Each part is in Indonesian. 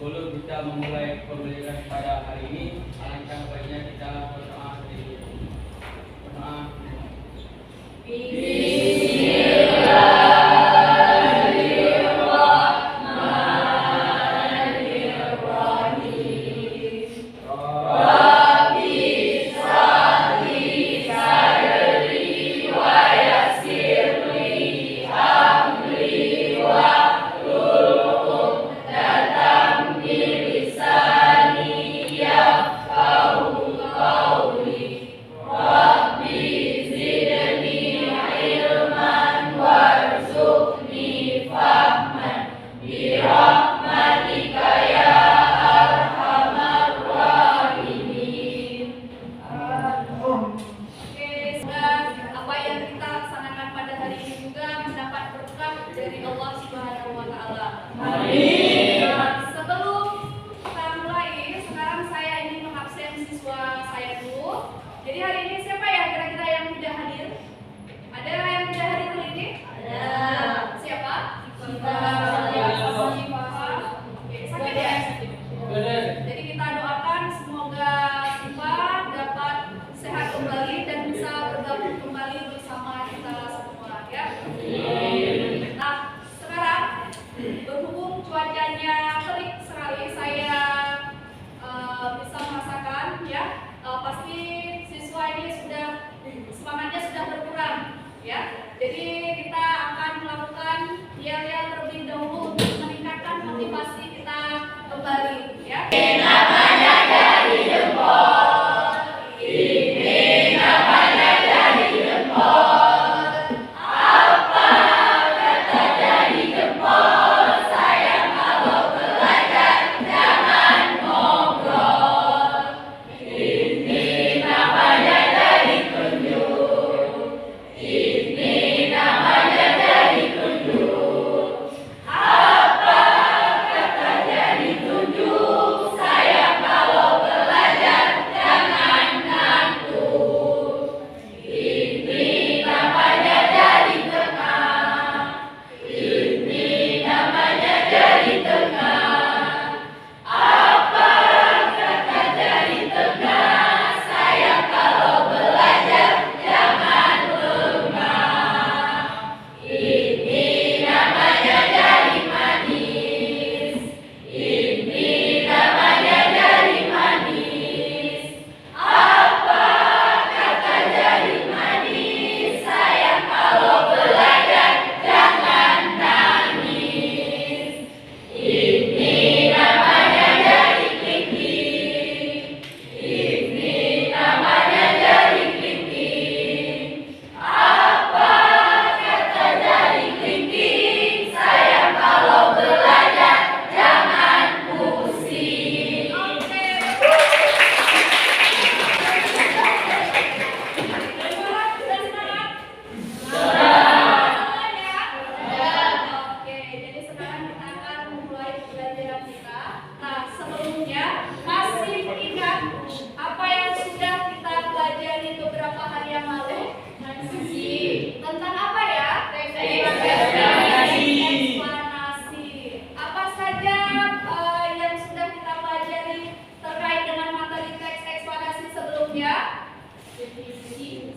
Sebelum kita memulai pembelajaran pada hari ini, alangkah baiknya kita berdoa terlebih dahulu. Berdoa. Dari Allah Subhanahu wa Ta'ala. Amin. Sebelum kita mulai, sekarang saya ingin mengabsen siswa saya dulu. Jadi hari ini siapa ya kira-kira yang tidak hadir? Ada yang tidak hadir hari ini? Ada. Siapa? Siva. Oke, sakit ya? Jadi kita doakan semoga Siva dapat sehat kembali dan bisa bergabung kembali bersama kita semua ya. Nah, sekarang berhubung cuacanya terik sekali, saya bisa merasakan ya, pasti siswa ini sudah semangatnya sudah berkurang ya. Jadi kita akan melakukan yel-yel terlebih dahulu untuk meningkatkan motivasi kita kembali ya. Namanya dari jempol. Ini namanya dari jempol.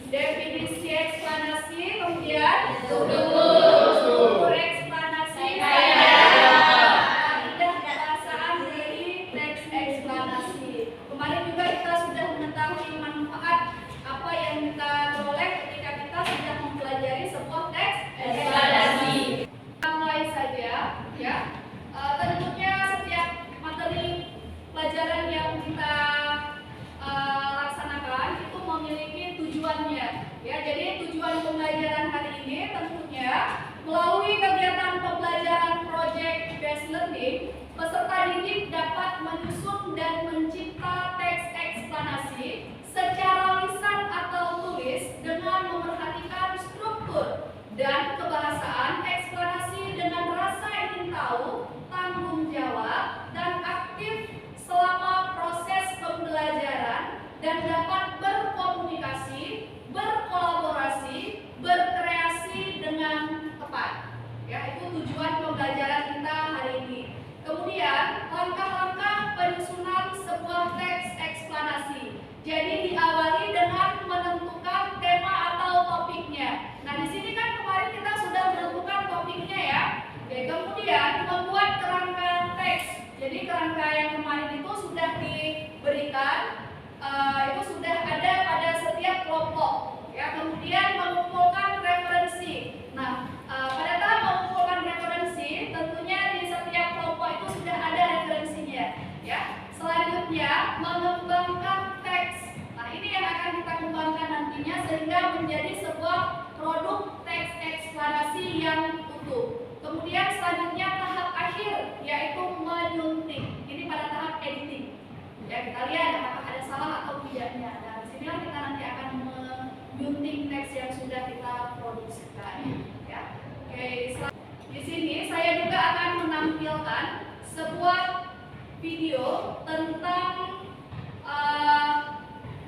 Definisi eksplanasi, kemudian struktur eksplanasi, kaidah bahasaan dari teks eksplanasi. Kemarin juga kita sudah mengetahui manfaat apa yang kita peroleh ketika kita sudah mempelajari sebuah teks eksplanasi. Kita mulai saja ya. Tentunya setiap materi pelajaran yang kita laksanakan itu memiliki tujuannya ya. Jadi tujuan pembelajaran hari ini tentunya melalui kegiatan pembelajaran project based learning, peserta didik dapat menyusun dan mencipta teks eksplanasi secara lisan atau tulis dengan memerhatikan struktur dan kebahasaan eksplanasi dengan rasa ingin tahu, tanggung jawab dan aktif selama proses pembelajaran dan dapat berkomunikasi, berkolaborasi, berkreasi dengan tepat. Ya, itu tujuan pembelajaran kita hari ini. Kemudian langkah menjadi sebuah produk teks eksplanasi yang utuh. Kemudian selanjutnya tahap akhir yaitu menyunting. Ini pada tahap editing. Ya, kita lihat apakah ada salah atau tidaknya. Dan sinilah kita nanti akan menyunting teks yang sudah kita produksikan. Ya. Oke, di sini saya juga akan menampilkan sebuah video tentang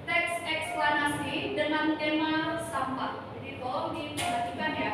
teks eksplanasi dengan tema sampah. Jadi tolong diperhatikan ya.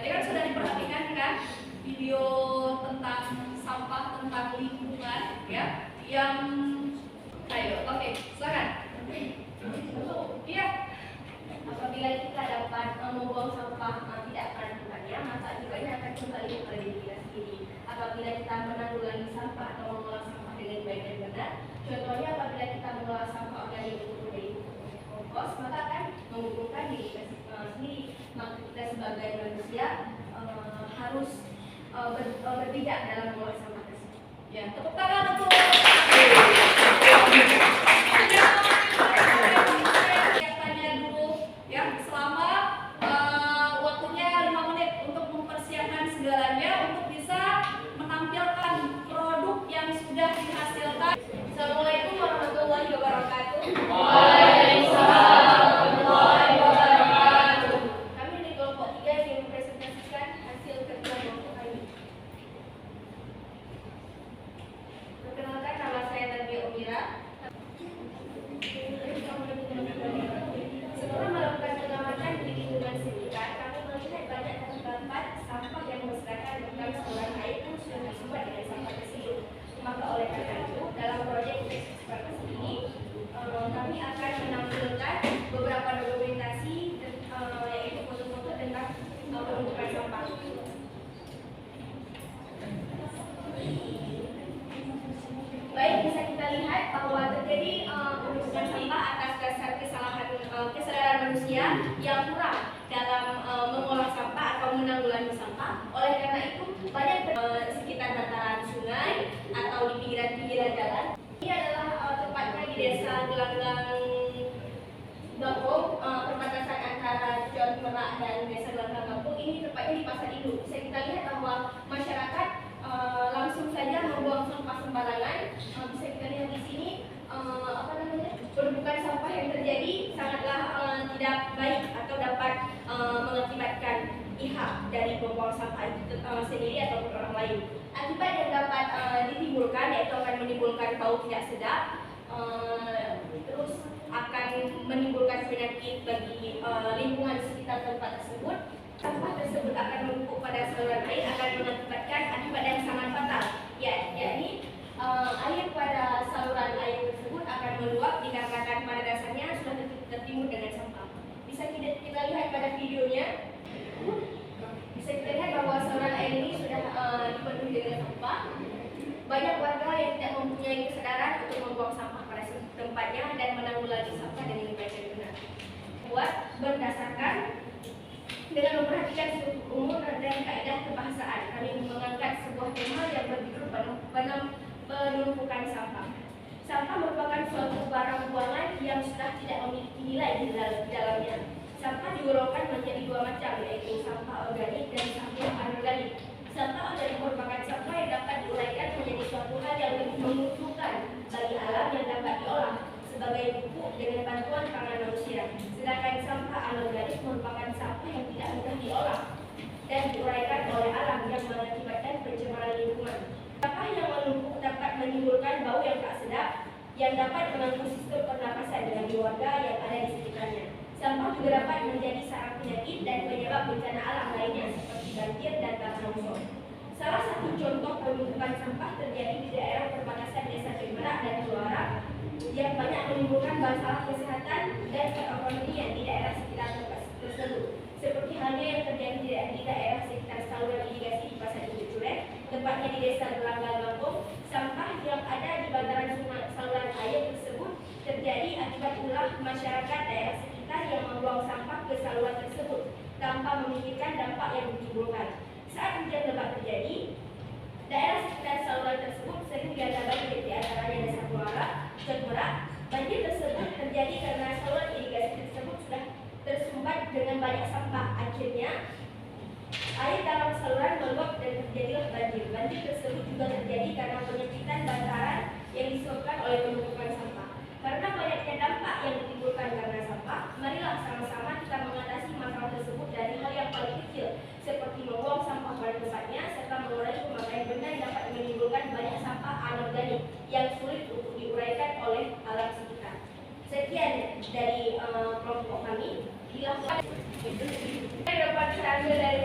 Tadi kan sudah diperhatikan kan video tentang sampah, tentang lingkungan ya, yang ayo, oke, silakan. Iya. Apabila kita dapat membuang sampah tidak pada tempatnya, maka akibatnya akan kembali kepada diri kita sendiri. Apabila kita menanggulangi sampah atau mengolah sampah dengan baik dan benar, contohnya apabila kita mengolah sampah organik untuk menjadi kompos, maka akan menguntungkan diri kita sendiri. Maka kita sebagai manusia harus berbijak dalam mengolah sampah tersebut. Ya, tepuk tangan untuk tanya dulu ya, selama waktunya 5 menit untuk mempersiapkan segalanya untuk bisa menampilkan produk yang sudah dihasilkan. Assalamualaikum warahmatullahi wabarakatuh. Waalaikumsalam warahmatullahi wabarakatuh. Kami di kelompok 3 ingin mempresentasikan hasil kerja kelompok kami. Perkenalkan, nama saya Nadia Omira. Setelah melakukan pengamatan di lingkungan sekitar, kami melihat banyak tempat sampah yang berserakan bekas saluran air yang sudah bersumber dengan sampah tersebut. Maka oleh karena itu, dalam proyek eksplorasi ini, kami akan menampilkan beberapa dokumentasi yaitu foto-foto tentang penumpukan sampah. Baik, bisa kita lihat bahwa terjadi penumpukan sampah atas dasar kesadaran manusia yang kurang dalam mengolah sampah atau menanggulangi sampah. Oleh karena itu, banyak sekitar dataran sungai atau di pinggiran-pinggiran jalan. Ini adalah tepatnya di desa Gelanggang Gampung, perbatasan antara John Merak dan desa Gelanggang Gampung. Ini tepatnya di Pasar Induk. Bisa kita lihat bahwa masyarakat langsung saja membuang sampah sembarangan. Bisa kita lihat di sini penumpukan sampah yang terjadi sangatlah tidak baik atau dapat mengakibatkan IHA. dari membuang sampah itu sendiri ataupun orang lain. Akibat yang dapat ditimbulkan yaitu akan menimbulkan bau tidak sedap, terus akan menimbulkan penyakit bagi lingkungan sekitar tempat tersebut. Sampah tersebut akan menumpuk pada saluran air, akan mengakibatkan akibat yang sangat fatal, yakni air pada saluran air tersebut akan meluap dikarenakan pada dasarnya sudah tertimbun dengan sampah. Bisa kita lihat pada videonya. Bisa kita lihat bahwa saluran air ini sudah dipenuhi dengan sampah. Banyak warga yang tidak mempunyai kesadaran untuk membuang sampah pada tempatnya dan menanggulangi sampah dengan baik dan benar. Buat berdasarkan dengan memperhatikan seluruh umur dan kaidah kebahasaan, kami mengangkat sebuah tema yang berjudul penumpukan sampah. Sampah merupakan suatu barang buangan yang sudah tidak memiliki nilai di dalamnya. Sampah digolongkan menjadi dua macam, yaitu sampah organik dan sampah anorganik. Sampah organik merupakan sampah yang dapat diuraikan menjadi suatu hal yang lebih menguntungkan bagi alam yang dapat diolah sebagai pupuk dengan bantuan tangan manusia. Sedangkan sampah anorganik merupakan sampah yang tidak mudah diolah dan diuraikan oleh alam yang mengakibatkan pencemaran lingkungan. Sampah yang menumpuk dapat menimbulkan bau yang tak sedap yang dapat mengganggu sistem pernapasan dengan warga yang ada di sekitarnya. Sampah juga dapat menjadi sarang penyakit dan penyebab bencana alam lainnya seperti banjir dan tanah longsor. Salah satu contoh penumpukan sampah terjadi di daerah perbatasan Desa Cempedak dan Juara yang banyak menimbulkan masalah kesehatan dan perekonomian di daerah sekitar tempat tersebut. Seperti halnya yang terjadi di daerah sekitar saluran irigasi di Pasar Induk Curen, tepatnya di Desa Gelanggal Lampung. Sampah yang ada di bantaran sungai saluran air tersebut terjadi akibat ulah masyarakat daerah sekitar yang membuang sampah ke saluran tersebut tanpa memikirkan dampak yang ditimbulkan. Saat hujan lebat terjadi, daerah sekitar saluran tersebut sering dilanda banjir, di antaranya Desa Muara, Cempedak. Banjir tersebut terjadi karena saluran irigasi tersebut sudah tersumbat dengan banyak sampah. Akhirnya, air dalam saluran meluap dan terjadilah banjir. Banjir tersebut juga terjadi karena penyempitan bantaran yang disebabkan oleh penumpukan sampah. Karena banyaknya dampak yang ditimbulkan karena sampah, marilah sama-sama kita mengatasi masalah tersebut dari hal yang paling kecil, seperti membuang sampah pada tempatnya, serta mengurangi pemakaian benda yang dapat menimbulkan banyak sampah anorganik yang sulit untuk diuraikan oleh alam sekitar. Sekian dari kelompok kami. Dilakukan dapat saya ambil dari